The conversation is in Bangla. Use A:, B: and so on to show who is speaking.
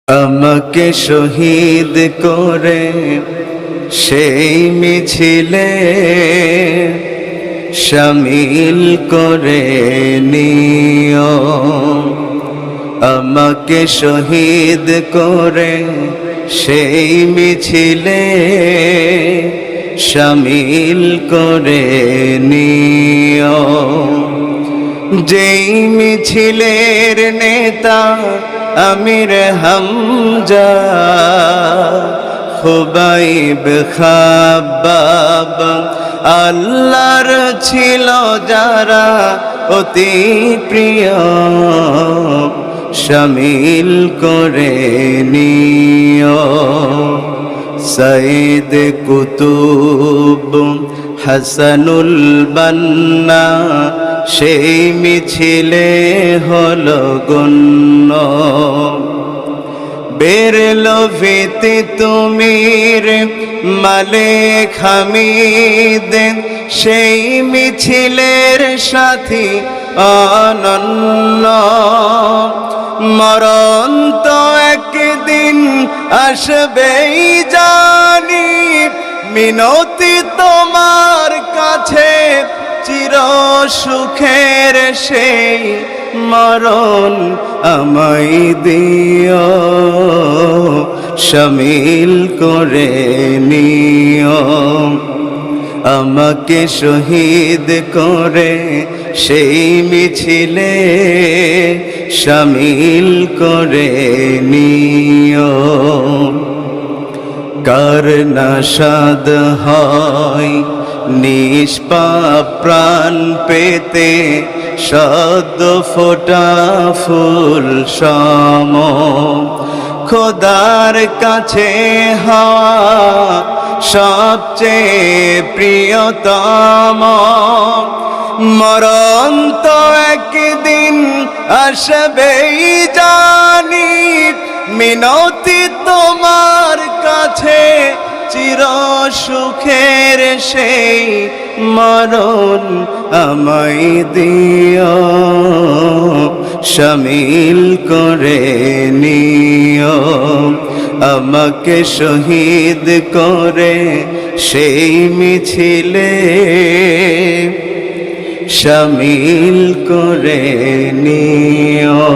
A: আমাকে শহীদ করে সেই মিছিলে শামিল করে নিও। আমাকে শহীদ করে সেই মিছিলে শামিল করে নিও। যেই মিছিলের নেতা আমির হামজা, খুবাইব খাব্বাব আল্লাহর ছিল যারা অতি প্রিয়, শামিল করে নিও। সঈদ কুতুব হাসানুল বান্না সেই মিছিলে হলো গণ্য। বেরলো ভিতে তুমির মালিক হামিদ সেই মিছিলের সাথী অনন্য। মরণ তো একদিন আসবেই জানি, মিনতি তোমার কাছে চির সুখের সেই মরণ আমায় দিও, শামিল করে নিও। আমাকে শহীদ করে সেই মিছিলে শামিল করে নিও। কার নাশাদ হয় নিষ্পাপ প্রাণ পেতে সদ্য ফোটা ফুল সম, খোদার কাছে হওয়া সবচেয়ে প্রিয়তম। মরণ তো একদিন আসবেই জানি, মিনতি তোমার কাছে চির সুখের সেই মরণ আমায় দিও, শামিল করে নিও। আমাকে শহীদ করে সেই মিছিলে শামিল করে নিও।